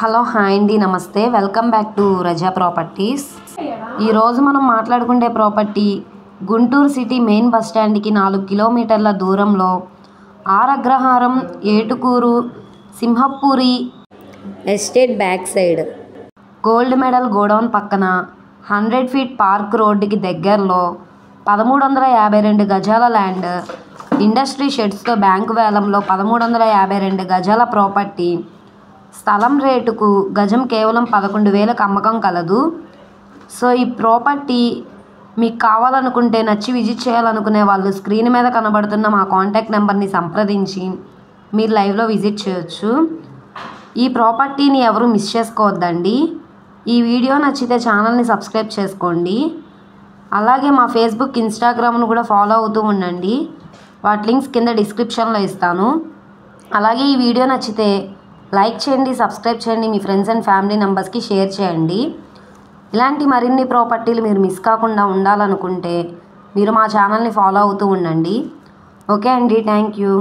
Hello hi అండి, నమస్తే. Welcome back to Raza properties. ఈరోజు మనం మాట్లాడుకునే property Guntur city main bus స్టాండ్కి 4 కిలోమీటర్ల దూరంలో R Agraharam Etukuru Simhapuri estate back side gold medal godown పక్కన 100 ఫీట్ పార్క్ రోడ్డుకి దగ్గరలో 1352 గజాల ల్యాండ్, ఇండస్ట్రీ షెడ్స్తో బ్యాంకు వేలంలో 1352 గజాల ప్రాపర్టీ. స్థలం రేటుకు గజం కేవలం 11,000కు అమ్మకం కలదు. సో ఈ ప్రాపర్టీ మీకు కావాలనుకుంటే, నచ్చి విజిట్ చేయాలనుకునే వాళ్ళు స్క్రీన్ మీద కనబడుతున్న మా కాంటాక్ట్ నెంబర్ని సంప్రదించి మీరు లైవ్లో విజిట్ చేయొచ్చు. ఈ ప్రాపర్టీని ఎవరు మిస్ చేసుకోవద్దండి. ఈ వీడియో నచ్చితే ఛానల్ని సబ్స్క్రైబ్ చేసుకోండి. అలాగే మా ఫేస్బుక్, ఇన్స్టాగ్రామ్ను కూడా ఫాలో అవుతూ ఉండండి. వాటి లింక్స్ కింద డిస్క్రిప్షన్లో ఇస్తాను. అలాగే ఈ వీడియో నచ్చితే లైక్ చేయండి, సబ్స్క్రైబ్ చేయండి, మీ ఫ్రెండ్స్ అండ్ ఫ్యామిలీ మెంబర్స్కి షేర్ చేయండి. ఇలాంటి మరిన్ని ప్రాపర్టీలు మీరు మిస్ కాకుండా ఉండాలనుకుంటే మీరు మా ఛానల్ని ఫాలో అవుతూ ఉండండి. ఓకే అండి, థ్యాంక్ యూ.